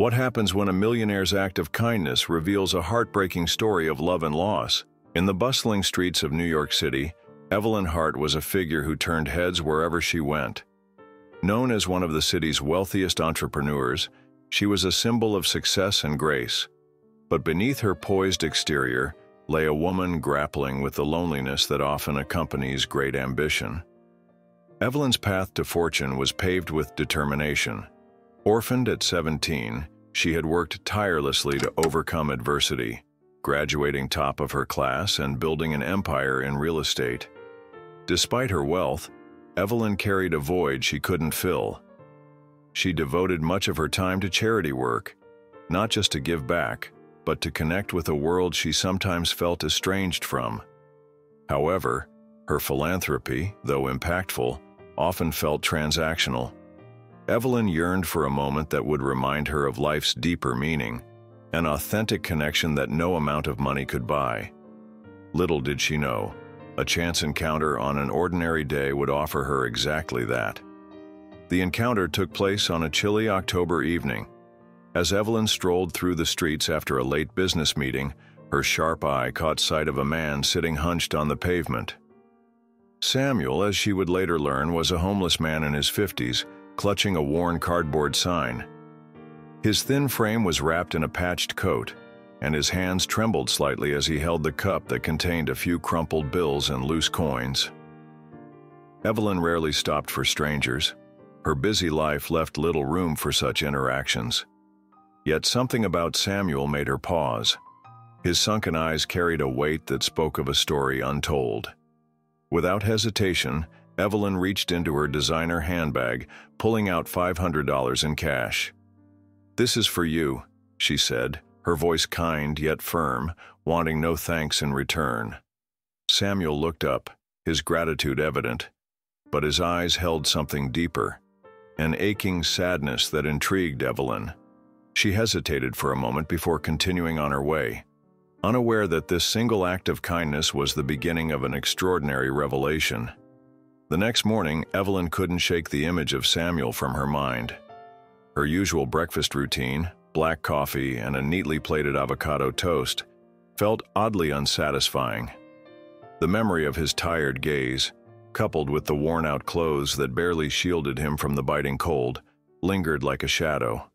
What happens when a millionaire's act of kindness reveals a heartbreaking story of love and loss? In the bustling streets of New York City, Evelyn Hart was a figure who turned heads wherever she went. Known as one of the city's wealthiest entrepreneurs, she was a symbol of success and grace. But beneath her poised exterior lay a woman grappling with the loneliness that often accompanies great ambition. Evelyn's path to fortune was paved with determination. Orphaned at 17, she had worked tirelessly to overcome adversity, graduating top of her class and building an empire in real estate. Despite her wealth, Evelyn carried a void she couldn't fill. She devoted much of her time to charity work, not just to give back, but to connect with a world she sometimes felt estranged from. However, her philanthropy, though impactful, often felt transactional. Evelyn yearned for a moment that would remind her of life's deeper meaning, an authentic connection that no amount of money could buy. Little did she know, a chance encounter on an ordinary day would offer her exactly that. The encounter took place on a chilly October evening. As Evelyn strolled through the streets after a late business meeting, her sharp eye caught sight of a man sitting hunched on the pavement. Samuel, as she would later learn, was a homeless man in his 50s, clutching a worn cardboard sign. His thin frame was wrapped in a patched coat, and his hands trembled slightly as he held the cup that contained a few crumpled bills and loose coins. Evelyn rarely stopped for strangers. Her busy life left little room for such interactions. Yet something about Samuel made her pause. His sunken eyes carried a weight that spoke of a story untold. Without hesitation, Evelyn reached into her designer handbag, pulling out $500 in cash. "This is for you," she said, her voice kind yet firm, wanting no thanks in return. Samuel looked up, his gratitude evident, but his eyes held something deeper, an aching sadness that intrigued Evelyn. She hesitated for a moment before continuing on her way, unaware that this single act of kindness was the beginning of an extraordinary revelation. The next morning, Evelyn couldn't shake the image of Samuel from her mind. Her usual breakfast routine, black coffee and a neatly plated avocado toast, felt oddly unsatisfying. The memory of his tired gaze, coupled with the worn-out clothes that barely shielded him from the biting cold, lingered like a shadow.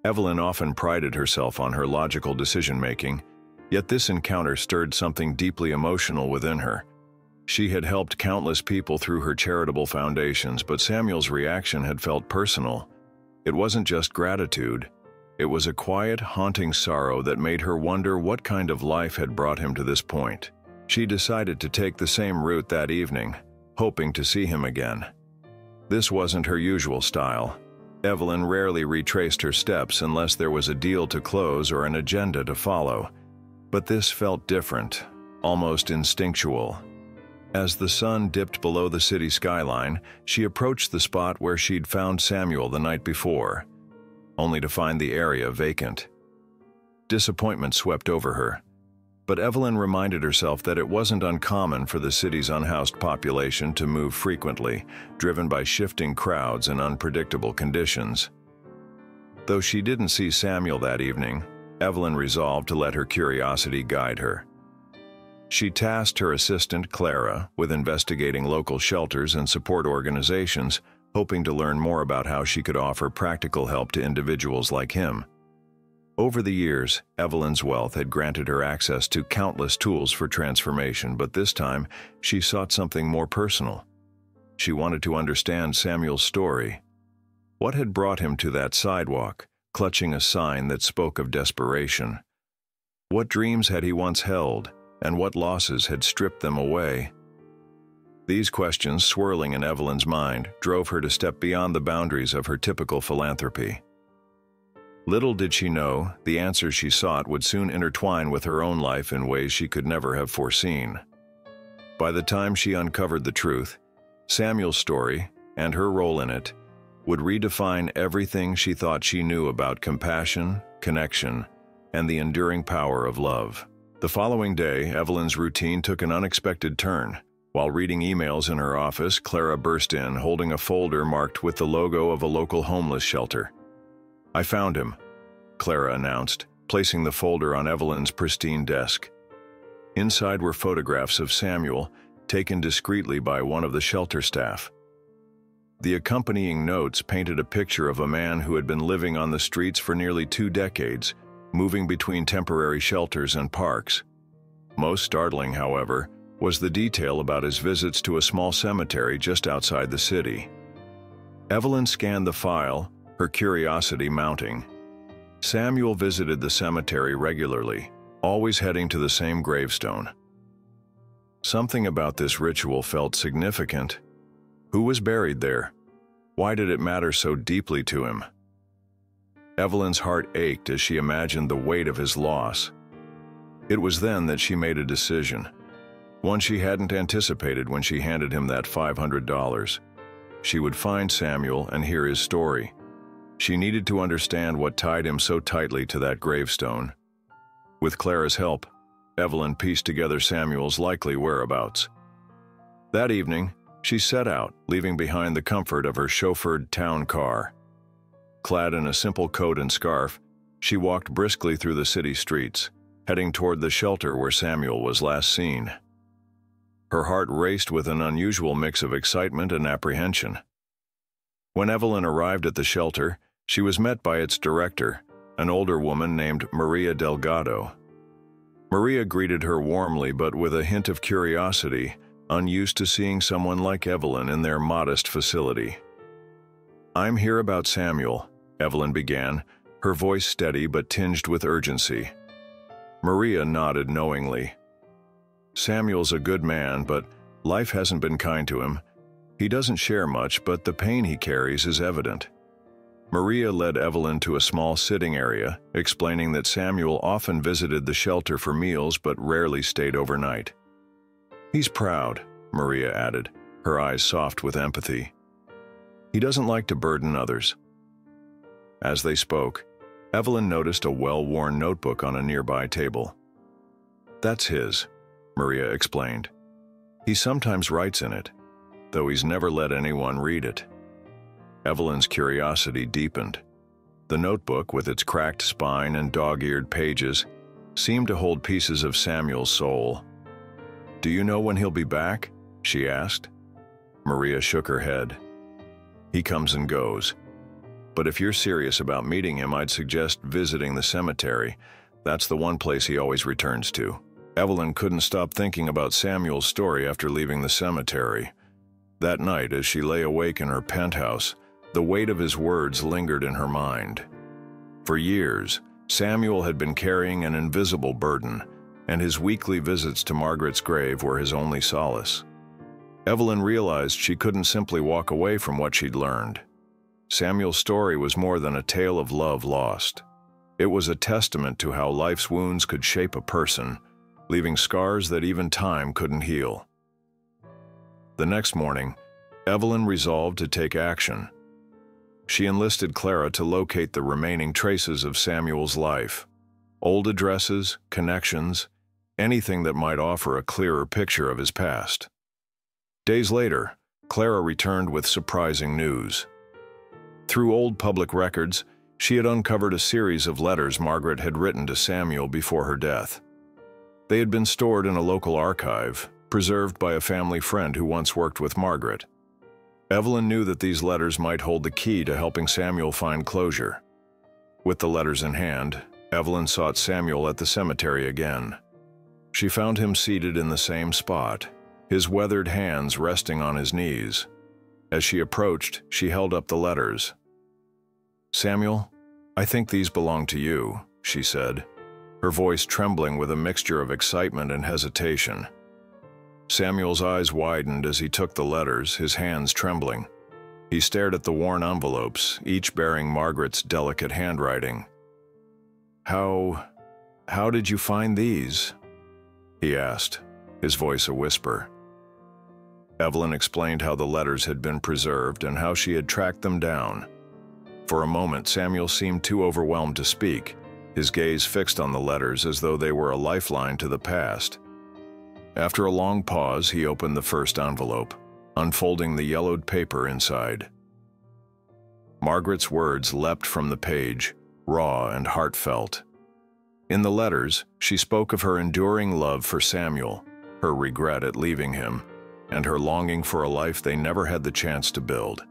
Evelyn often prided herself on her logical decision-making, yet this encounter stirred something deeply emotional within her. She had helped countless people through her charitable foundations, but Samuel's reaction had felt personal. It wasn't just gratitude. It was a quiet, haunting sorrow that made her wonder what kind of life had brought him to this point. She decided to take the same route that evening, hoping to see him again. This wasn't her usual style. Evelyn rarely retraced her steps unless there was a deal to close or an agenda to follow. But this felt different, almost instinctual. As the sun dipped below the city skyline, she approached the spot where she'd found Samuel the night before, only to find the area vacant. Disappointment swept over her, but Evelyn reminded herself that it wasn't uncommon for the city's unhoused population to move frequently, driven by shifting crowds and unpredictable conditions. Though she didn't see Samuel that evening, Evelyn resolved to let her curiosity guide her. She tasked her assistant, Clara, with investigating local shelters and support organizations, hoping to learn more about how she could offer practical help to individuals like him. Over the years, Evelyn's wealth had granted her access to countless tools for transformation, but this time, she sought something more personal. She wanted to understand Samuel's story. What had brought him to that sidewalk, clutching a sign that spoke of desperation? What dreams had he once held, and what losses had stripped them away? These questions, swirling in Evelyn's mind, drove her to step beyond the boundaries of her typical philanthropy. Little did she know, the answers she sought would soon intertwine with her own life in ways she could never have foreseen. By the time she uncovered the truth, Samuel's story, and her role in it, would redefine everything she thought she knew about compassion, connection, and the enduring power of love. The following day, Evelyn's routine took an unexpected turn. While reading emails in her office, Clara burst in, holding a folder marked with the logo of a local homeless shelter. "I found him," Clara announced, placing the folder on Evelyn's pristine desk. Inside were photographs of Samuel, taken discreetly by one of the shelter staff. The accompanying notes painted a picture of a man who had been living on the streets for nearly 2 decades, moving between temporary shelters and parks. Most startling, however, was the detail about his visits to a small cemetery just outside the city. Evelyn scanned the file, her curiosity mounting. Samuel visited the cemetery regularly, always heading to the same gravestone. Something about this ritual felt significant. Who was buried there? Why did it matter so deeply to him? Evelyn's heart ached as she imagined the weight of his loss. It was then that she made a decision, one she hadn't anticipated when she handed him that $500. She would find Samuel and hear his story. She needed to understand what tied him so tightly to that gravestone. With Clara's help, Evelyn pieced together Samuel's likely whereabouts. That evening, she set out, leaving behind the comfort of her chauffeured town car. Clad in a simple coat and scarf, she walked briskly through the city streets, heading toward the shelter where Samuel was last seen. Her heart raced with an unusual mix of excitement and apprehension. When Evelyn arrived at the shelter, she was met by its director, an older woman named Maria Delgado. Maria greeted her warmly but with a hint of curiosity, unused to seeing someone like Evelyn in their modest facility. "I'm here about Samuel," Evelyn began, her voice steady but tinged with urgency. Maria nodded knowingly. "Samuel's a good man, but life hasn't been kind to him. He doesn't share much, but the pain he carries is evident." Maria led Evelyn to a small sitting area, explaining that Samuel often visited the shelter for meals but rarely stayed overnight. "He's proud," Maria added, her eyes soft with empathy. "He doesn't like to burden others." As they spoke, Evelyn noticed a well-worn notebook on a nearby table. "That's his," Maria explained. "He sometimes writes in it, though he's never let anyone read it." Evelyn's curiosity deepened. The notebook, with its cracked spine and dog-eared pages, seemed to hold pieces of Samuel's soul. "Do you know when he'll be back?" she asked. Maria shook her head. "He comes and goes. But if you're serious about meeting him, I'd suggest visiting the cemetery. That's the one place he always returns to." Evelyn couldn't stop thinking about Samuel's story after leaving the cemetery. That night, as she lay awake in her penthouse, the weight of his words lingered in her mind. For years, Samuel had been carrying an invisible burden, and his weekly visits to Margaret's grave were his only solace. Evelyn realized she couldn't simply walk away from what she'd learned. Samuel's story was more than a tale of love lost. It was a testament to how life's wounds could shape a person, leaving scars that even time couldn't heal. The next morning, Evelyn resolved to take action. She enlisted Clara to locate the remaining traces of Samuel's life. Old addresses, connections, anything that might offer a clearer picture of his past. Days later, Clara returned with surprising news. Through old public records, she had uncovered a series of letters Margaret had written to Samuel before her death. They had been stored in a local archive, preserved by a family friend who once worked with Margaret. Evelyn knew that these letters might hold the key to helping Samuel find closure. With the letters in hand, Evelyn sought Samuel at the cemetery again. She found him seated in the same spot, his weathered hands resting on his knees. As she approached, she held up the letters. "Samuel, I think these belong to you," she said, her voice trembling with a mixture of excitement and hesitation. Samuel's eyes widened as he took the letters, his hands trembling. He stared at the worn envelopes, each bearing Margaret's delicate handwriting. How did you find these?" he asked, his voice a whisper. Evelyn explained how the letters had been preserved and how she had tracked them down. For a moment, Samuel seemed too overwhelmed to speak, his gaze fixed on the letters as though they were a lifeline to the past. After a long pause, he opened the first envelope, unfolding the yellowed paper inside. Margaret's words leapt from the page, raw and heartfelt. In the letters, she spoke of her enduring love for Samuel, her regret at leaving him, and her longing for a life they never had the chance to build.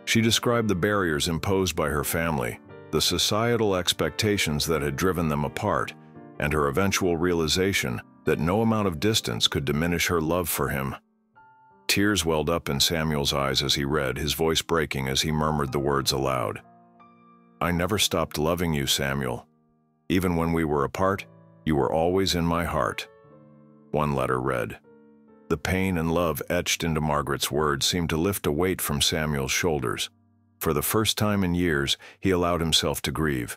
She described the barriers imposed by her family, the societal expectations that had driven them apart, and her eventual realization that no amount of distance could diminish her love for him. Tears welled up in Samuel's eyes as he read, his voice breaking as he murmured the words aloud. "I never stopped loving you, Samuel. Even when we were apart, you were always in my heart." One letter read. The pain and love etched into Margaret's words seemed to lift a weight from Samuel's shoulders. For the first time in years, he allowed himself to grieve,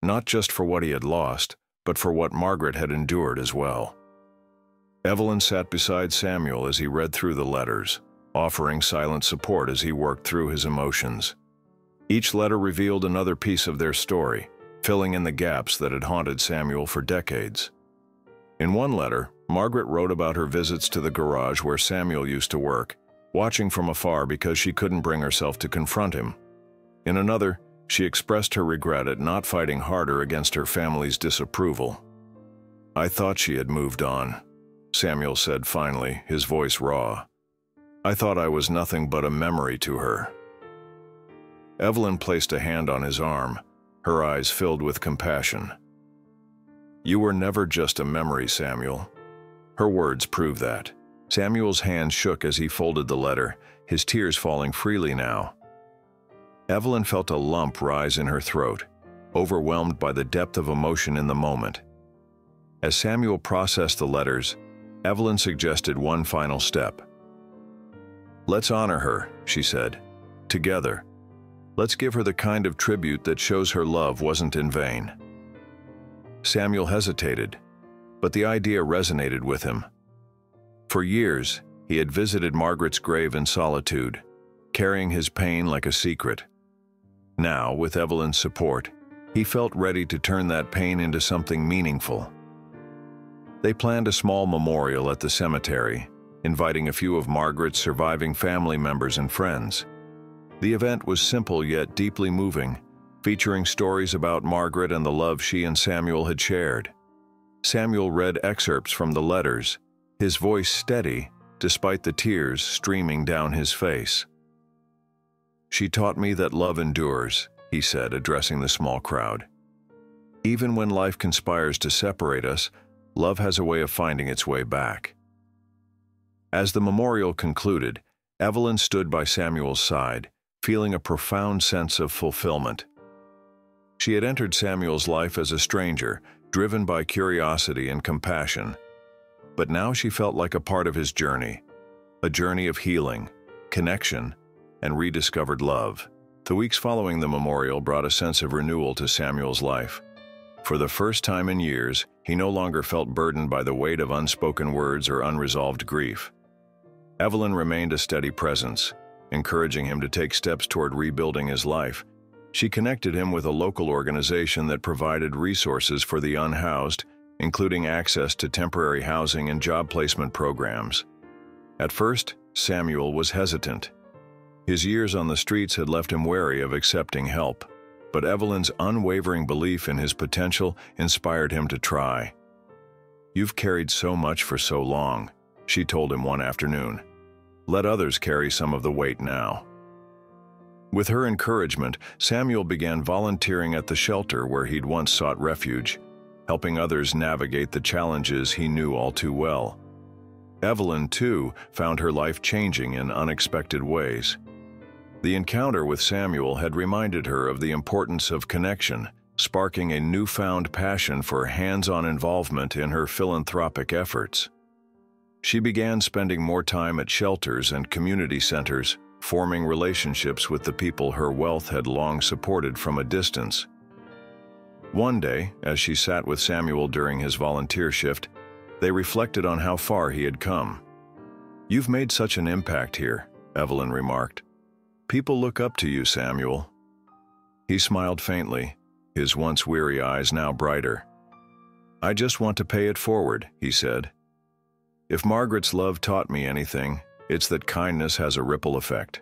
not just for what he had lost, but for what Margaret had endured as well. Evelyn sat beside Samuel as he read through the letters, offering silent support as he worked through his emotions. Each letter revealed another piece of their story, filling in the gaps that had haunted Samuel for decades. In one letter, Margaret wrote about her visits to the garage where Samuel used to work, watching from afar because she couldn't bring herself to confront him. In another, she expressed her regret at not fighting harder against her family's disapproval. "I thought she had moved on," Samuel said finally, his voice raw. "I thought I was nothing but a memory to her." Evelyn placed a hand on his arm, her eyes filled with compassion. "You were never just a memory, Samuel." Her words prove that. Samuel's hand shook as he folded the letter, his tears falling freely now. Evelyn felt a lump rise in her throat, overwhelmed by the depth of emotion in the moment. As Samuel processed the letters, Evelyn suggested one final step. "Let's honor her," she said. "Together. Let's give her the kind of tribute that shows her love wasn't in vain." Samuel hesitated, but the idea resonated with him. For years, he had visited Margaret's grave in solitude, carrying his pain like a secret. Now, with Evelyn's support, he felt ready to turn that pain into something meaningful. They planned a small memorial at the cemetery, inviting a few of Margaret's surviving family members and friends. The event was simple yet deeply moving, featuring stories about Margaret and the love she and Samuel had shared. Samuel read excerpts from the letters, his voice steady despite the tears streaming down his face. "She taught me that love endures," he said, addressing the small crowd. "Even when life conspires to separate us, love has a way of finding its way back." As the memorial concluded, Evelyn stood by Samuel's side, feeling a profound sense of fulfillment. She had entered Samuel's life as a stranger, driven by curiosity and compassion. But now she felt like a part of his journey, a journey of healing, connection, and rediscovered love. The weeks following the memorial brought a sense of renewal to Samuel's life. For the first time in years, he no longer felt burdened by the weight of unspoken words or unresolved grief. Evelyn remained a steady presence, encouraging him to take steps toward rebuilding his life. She connected him with a local organization that provided resources for the unhoused, including access to temporary housing and job placement programs. At first, Samuel was hesitant. His years on the streets had left him wary of accepting help, but Evelyn's unwavering belief in his potential inspired him to try. "You've carried so much for so long," she told him one afternoon. "Let others carry some of the weight now." With her encouragement, Samuel began volunteering at the shelter where he'd once sought refuge, helping others navigate the challenges he knew all too well. Evelyn, too, found her life changing in unexpected ways. The encounter with Samuel had reminded her of the importance of connection, sparking a newfound passion for hands-on involvement in her philanthropic efforts. She began spending more time at shelters and community centers, forming relationships with the people her wealth had long supported from a distance. One day, as she sat with Samuel during his volunteer shift, they reflected on how far he had come. "You've made such an impact here," Evelyn remarked. "People look up to you, Samuel." He smiled faintly, his once weary eyes now brighter. "I just want to pay it forward," he said. "If Margaret's love taught me anything, it's that kindness has a ripple effect."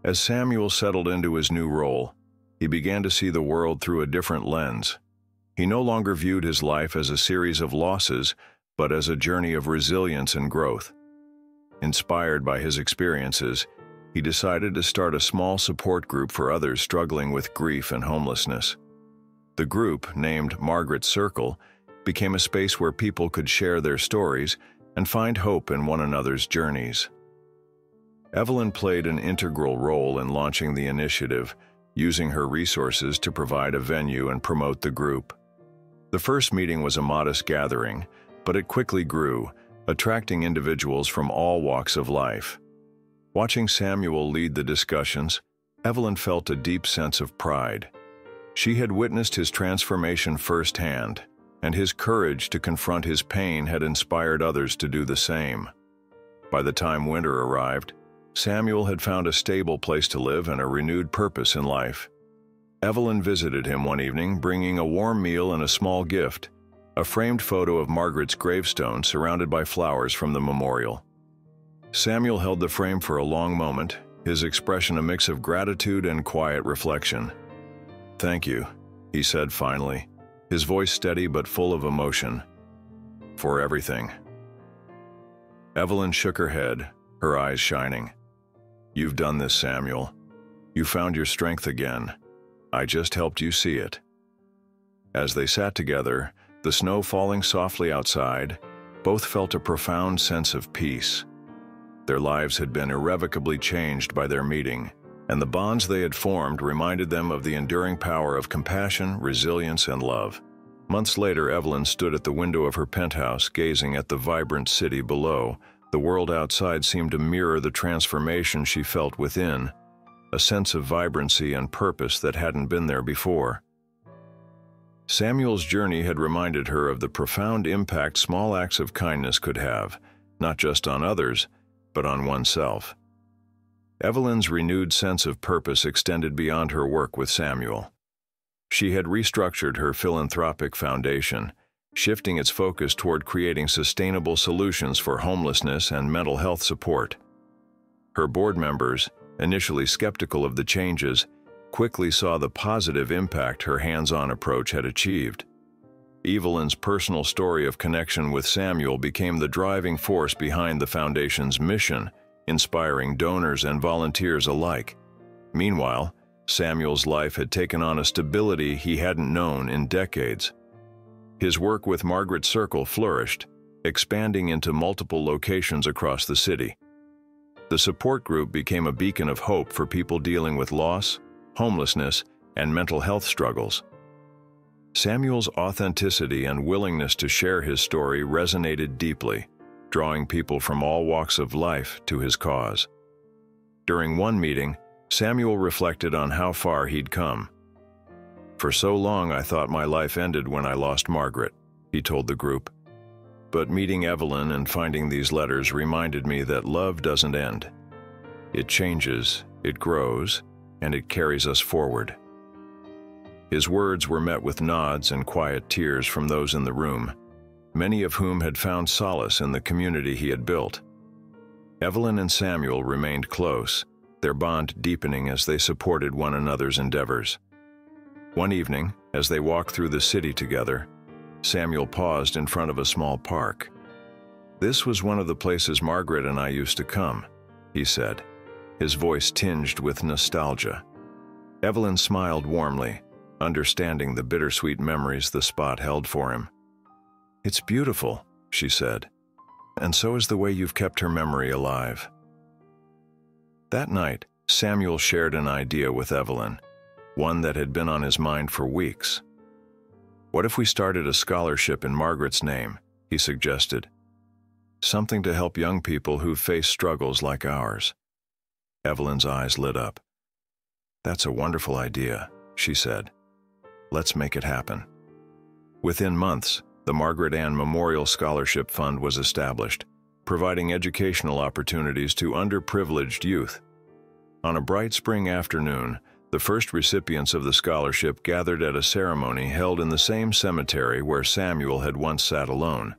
As Samuel settled into his new role, he began to see the world through a different lens. He no longer viewed his life as a series of losses, but as a journey of resilience and growth. Inspired by his experiences, he decided to start a small support group for others struggling with grief and homelessness. The group, named Margaret's Circle, became a space where people could share their stories and find hope in one another's journeys. Evelyn played an integral role in launching the initiative, using her resources to provide a venue and promote the group. The first meeting was a modest gathering, but it quickly grew, attracting individuals from all walks of life. Watching Samuel lead the discussions, Evelyn felt a deep sense of pride. She had witnessed his transformation firsthand, and his courage to confront his pain had inspired others to do the same. By the time winter arrived, Samuel had found a stable place to live and a renewed purpose in life. Evelyn visited him one evening, bringing a warm meal and a small gift, a framed photo of Margaret's gravestone surrounded by flowers from the memorial. Samuel held the frame for a long moment, his expression a mix of gratitude and quiet reflection. "Thank you," he said finally, his voice steady but full of emotion. "For everything." Evelyn shook her head, her eyes shining. "You've done this, Samuel. You found your strength again. I just helped you see it." As they sat together, the snow falling softly outside, both felt a profound sense of peace. Their lives had been irrevocably changed by their meeting, and the bonds they had formed reminded them of the enduring power of compassion, resilience, and love. Months later, Evelyn stood at the window of her penthouse, gazing at the vibrant city below. The world outside seemed to mirror the transformation she felt within, a sense of vibrancy and purpose that hadn't been there before. Samuel's journey had reminded her of the profound impact small acts of kindness could have, not just on others, but on oneself. Evelyn's renewed sense of purpose extended beyond her work with Samuel. She had restructured her philanthropic foundation, shifting its focus toward creating sustainable solutions for homelessness and mental health support. Her board members, initially skeptical of the changes, quickly saw the positive impact her hands-on approach had achieved. Evelyn's personal story of connection with Samuel became the driving force behind the foundation's mission, inspiring donors and volunteers alike. Meanwhile, Samuel's life had taken on a stability he hadn't known in decades. His work with Margaret's Circle flourished, expanding into multiple locations across the city. The support group became a beacon of hope for people dealing with loss, homelessness, and mental health struggles. Samuel's authenticity and willingness to share his story resonated deeply, drawing people from all walks of life to his cause. During one meeting, Samuel reflected on how far he'd come. "For so long I thought my life ended when I lost Margaret," he told the group. "But meeting Evelyn and finding these letters reminded me that love doesn't end. It changes, it grows, and it carries us forward." His words were met with nods and quiet tears from those in the room, many of whom had found solace in the community he had built. Evelyn and Samuel remained close, their bond deepening as they supported one another's endeavors. One evening, as they walked through the city together, Samuel paused in front of a small park. "This was one of the places Margaret and I used to come," he said, his voice tinged with nostalgia. Evelyn smiled warmly, understanding the bittersweet memories the spot held for him. "It's beautiful," she said, "and so is the way you've kept her memory alive." That night, Samuel shared an idea with Evelyn, one that had been on his mind for weeks. "What if we started a scholarship in Margaret's name?" he suggested. "Something to help young people who face struggles like ours." Evelyn's eyes lit up. "That's a wonderful idea," she said. "Let's make it happen." Within months, the Margaret Ann Memorial Scholarship Fund was established, providing educational opportunities to underprivileged youth. On a bright spring afternoon, the first recipients of the scholarship gathered at a ceremony held in the same cemetery where Samuel had once sat alone.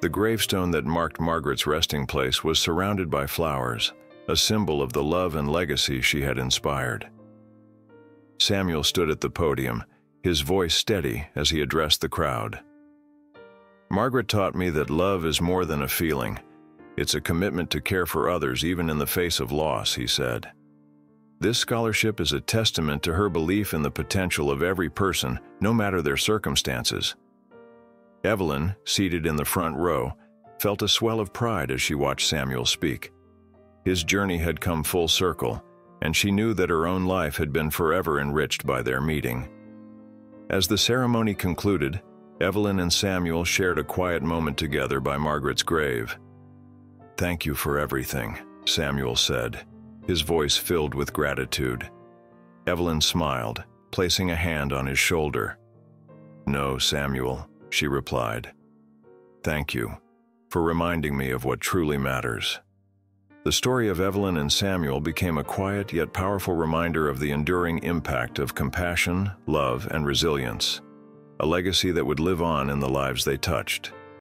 The gravestone that marked Margaret's resting place was surrounded by flowers, a symbol of the love and legacy she had inspired. Samuel stood at the podium, his voice steady as he addressed the crowd. Margaret taught me that love is more than a feeling. It's a commitment to care for others even in the face of loss, he said. This scholarship is a testament to her belief in the potential of every person, no matter their circumstances. Evelyn, seated in the front row, felt a swell of pride as she watched Samuel speak. His journey had come full circle, and she knew that her own life had been forever enriched by their meeting. As the ceremony concluded, Evelyn and Samuel shared a quiet moment together by Margaret's grave. "Thank you for everything," Samuel said, his voice filled with gratitude. Evelyn smiled, placing a hand on his shoulder. "No, Samuel," she replied. "Thank you for reminding me of what truly matters." The story of Evelyn and Samuel became a quiet yet powerful reminder of the enduring impact of compassion, love, and resilience, a legacy that would live on in the lives they touched.